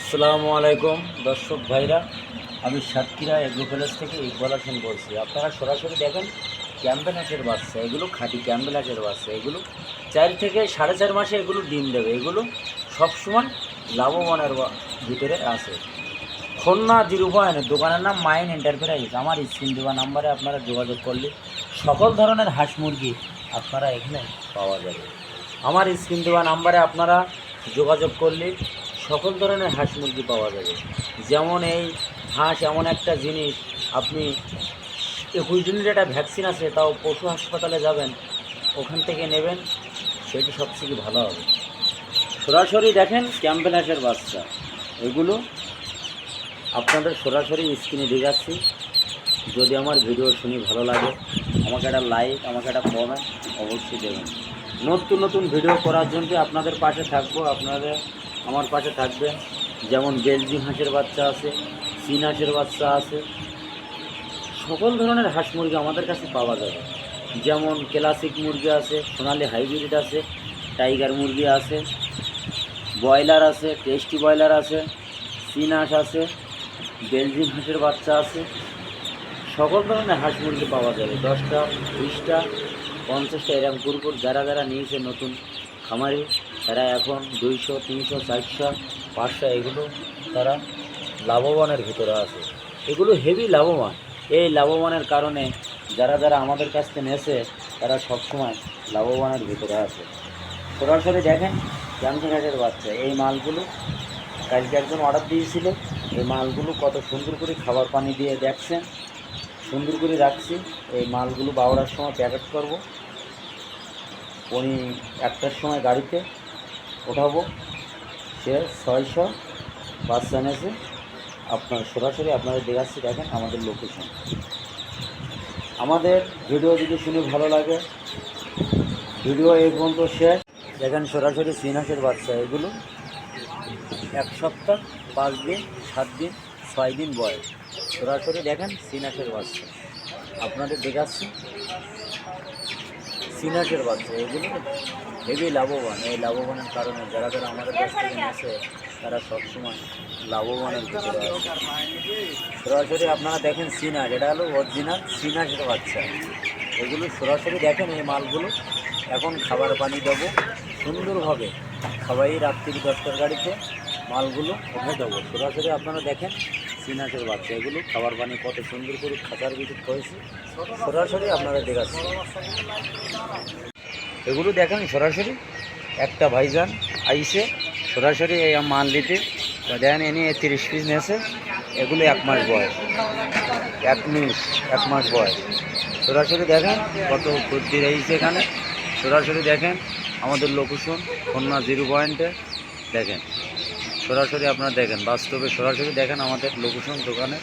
আসসালামু আলাইকুম দর্শক ভাইরা, আমি সাতক্ষীরা এগ্রো প্যালেস থেকে ইকবাল হোসেন বলছি। আপনারা সরাসরি দেখেন ক্যাম্বেল হাঁসের বাচ্চা, এগুলো খাঁটি ক্যাম্বেল হাঁসের বাচ্চা। এগুলো 4 থেকে 4.5 মাসে এগুলো ডিম দেবে। এগুলো সবসময় লাভবানের ভিতরে আছে। খুলনা 0 দোকানের নাম মাইন এন্টারপ্রাইজ। আমার স্ক্রিন দেওয়া নাম্বারে আপনারা যোগাযোগ করলে সকল ধরনের হাঁস মুরগি আপনারা এখানে পাওয়া যাবে। আমার স্ক্রিন দেওয়া নাম্বারে আপনারা যোগাযোগ করলে সকল ধরনের হাঁস মুরগি পাওয়া যাবে। যেমন এই হাঁস এমন একটা জিনিস, আপনি 21 দিনের একটা ভ্যাকসিন আছে, তাও পশু হাসপাতালে যাবেন, ওখান থেকে নেবেন, সেটি সবথেকে ভালো হবে। সরাসরি দেখেন ক্যাম্বেল হাঁসের বাচ্চা, এগুলো আপনাদের সরাসরি স্ক্রিনে দেখাচ্ছি। যদি আমার ভিডিও শুনে ভালো লাগে, আমাকে একটা লাইক, আমাকে একটা কমেন্ট অবশ্যই দেবেন। নতুন নতুন ভিডিও করার জন্য আপনাদের পাশে থাকবো, আপনাদের আমার পাশে থাকবেন। যেমন বেলজিং হাঁসের বাচ্চা আছে, চীন হাঁসের বাচ্চা আছে, সকল ধরনের হাঁস মুরগি আমাদের কাছে পাওয়া যাবে। যেমন ক্লাসিক মুরগি আছে, সোনালি হাইব্রিড আছে, টাইগার মুরগি আছে, ব্রয়লার আছে, টেস্টি ব্রয়লার আছে, চীন হাঁস আছে, বেলজিং হাঁসের বাচ্চা আছে, সকল ধরনের হাঁস মুরগি পাওয়া যাবে। 10টা, 20টা, 50টা এরকম কুরকুর যারা যারা নিয়েছে নতুন খামারি, তারা এখন 200, 300, 400, 500 এগুলো তারা লাভবানের ভিতরে আছে। এগুলো হেভি লাভবান। এই লাভবানের কারণে যারা যারা আমাদের কাছ থেকে নেছে তারা সবসময় লাভবানের ভিতরে আছে। সরাসরি দেখেন ক্যাম্বেল হাঁসের বাচ্চা, এই মালগুলো কালকে একজন অর্ডার দিয়েছিল। এই মালগুলো কত সুন্দর করে খাবার পানি দিয়ে দেখছেন, সুন্দর করে রাখছি। এই মালগুলো 12টার সময় প্যাকেট করব, উনি 1টার সময় গাড়িতে ওঠাবো। সে 600 বাচ্চা এনেছে। আপনার সরাসরি আপনাদের দেখাচ্ছি, দেখেন আমাদের লোকেশন। আমাদের ভিডিও যদি শুনে ভালো লাগে, ভিডিও এই পর্যন্ত শেষ। দেখেন সরাসরি চীন হাঁসের বাচ্চা, এগুলো 1 সপ্তাহ, 5 দিন, 7 দিন, 6 দিন বয়স। সরাসরি দেখেন চীন হাঁসের বাচ্চা আপনাদের দেখাচ্ছি। চীন হাঁসের বাচ্চা এগুলো হেভি লাভবান। এই লাভবানের কারণে যারা যারা আমাদের কাছ থেকে নিয়েছে তারা সবসময় লাভবানের ভিতরে আছে। সরাসরি আপনারা দেখেন চীন হাঁস, এটা হলো অরিজিনাল চীন হাঁসের বাচ্চা। এগুলো সরাসরি দেখেন, এই মালগুলো এখন খাবার পানি দেবো সুন্দরভাবে, সবাই রাত্রি 10টার গাড়িতে মালগুলো উঠে দেবো। সরাসরি আপনারা দেখেন চীন হাঁসের বাচ্চা, এগুলো খাবার পানি কত সুন্দর করে খাঁচার ভিতর হয়েছে, সরাসরি আপনারা দেখাচ্ছি। এগুলো দেখেন সরাসরি একটা ভাইজান আইসে সরাসরি এই মাল নিতে, দেখেন এনে 30 পিস নিয়েছে। এগুলো 1 মাস বয়স, 1 মাস বয়স। সরাসরি দেখেন কত বুদ্ধি রয়েছে এখানে। সরাসরি দেখেন আমাদের লোকেশন খুলনা 0 দেখেন। সরাসরি আপনারা দেখেন, বাস্তবে সরাসরি দেখেন আমাদের লোকেশন দোকানে।